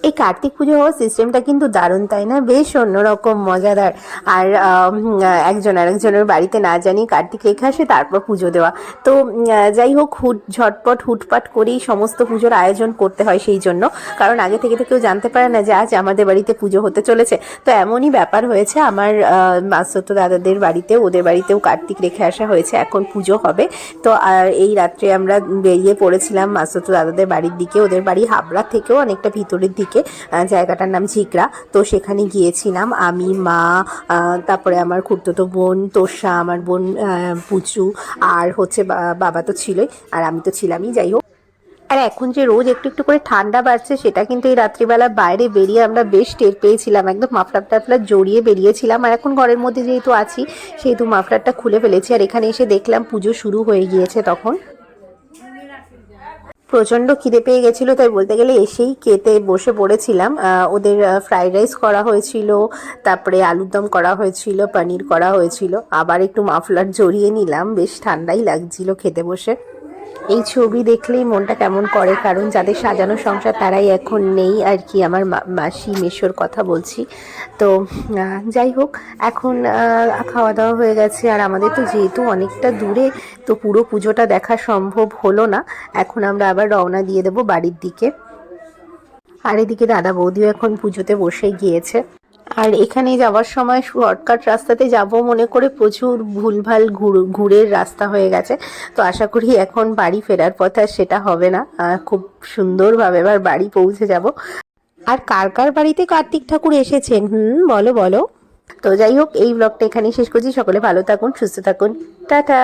এই কার্তিক পুজো হওয়ার সিস্টেমটা কিন্তু দারুণ, তাই না? বেশ অন্যরকম মজাদার। আর একজন আরেকজনের বাড়িতে না জানিয়ে কার্তিক রেখে আসে, তারপর পুজো দেওয়া। তো যাই হোক, ঝটপট হুটপাট করেই সমস্ত পুজোর আয়োজন করতে হয় সেই জন্য, কারণ আগে থেকে তো কেউ জানতে পারে না যে আজ আমাদের বাড়িতে পুজো হতে চলেছে। তো এমনই ব্যাপার হয়েছে আমার মাসুতো দাদাদের বাড়িতেও, ওদের বাড়িতেও কার্তিক রেখে আসা হয়েছে, এখন পুজো হবে। তো আর এই রাত্রে আমরা বেরিয়ে পড়েছিলাম মাসুতো দাদাদের বাড়ির দিকে। ওদের বাড়ি হাবড়া থেকেও অনেকটা ভিতরের দিকে, জায়গাটার নাম ঝিকরা। তো সেখানে গিয়েছিলাম আমি, মা, তারপরে আমার খুড়তুতো বোন তোষা, আমার বোন পুচু, আর হচ্ছে বাবা তো ছিলই, আর আমি তো ছিলামই। যাই হোক, আর এখন যে রোজ একটু একটু করে ঠান্ডা বাড়ছে, সেটা কিন্তু এই রাত্রিবেলা বাইরে বেরিয়ে আমরা বেশ টের পেয়েছিলাম। একদম মাফলার টাফলার জড়িয়ে বেরিয়েছিলাম, আর এখন ঘরের মধ্যে যেহেতু আছি সেহেতু মাফলারটা খুলে ফেলেছি। আর এখানে এসে দেখলাম পুজো শুরু হয়ে গিয়েছে। তখন প্রচণ্ড খিদে পেয়ে গেছিলো, তাই বলতে গেলে এসেই খেতে বসে পড়েছিলাম। ওদের ফ্রাইড রাইস করা হয়েছিল, তারপরে আলুর দম করা হয়েছিল, পনির করা হয়েছিল। আবার একটু মাফলার জড়িয়ে নিলাম, বেশ ঠান্ডাই লাগছিল খেতে বসে। এই ছবি দেখলেই মনটা কেমন করে, কারণ যাদের সাজানো সংসার তারাই এখন নেই আর কি। আমার মাসি মেশোর কথা বলছি। তো যাই হোক, এখন খাওয়া দাওয়া হয়ে গেছে, আর আমাদের তো যেহেতু অনেকটা দূরে, তো পুরো পুজোটা দেখা সম্ভব হলো না। এখন আমরা আবার রওনা দিয়ে দেবো বাড়ির দিকে। আর এদিকে দাদা বৌদিও এখন পুজোতে বসে গিয়েছে। আর এখানে যাওয়ার সময় শর্টকাট রাস্তাতে যাব মনে করে প্রচুর ভুলভাল ঘুরের রাস্তা হয়ে গেছে। তো আশা করি এখন বাড়ি ফেরার পথে আর সেটা হবে না। খুব সুন্দরভাবে এবার বাড়ি পৌঁছে যাব। আর কার কার বাড়িতে কার্তিক ঠাকুর এসেছেন, বলো বলো। তো যাই হোক, এই ব্লগটা এখানেই শেষ করছি। সকলে ভালো থাকুন, সুস্থ থাকুন, টাটা।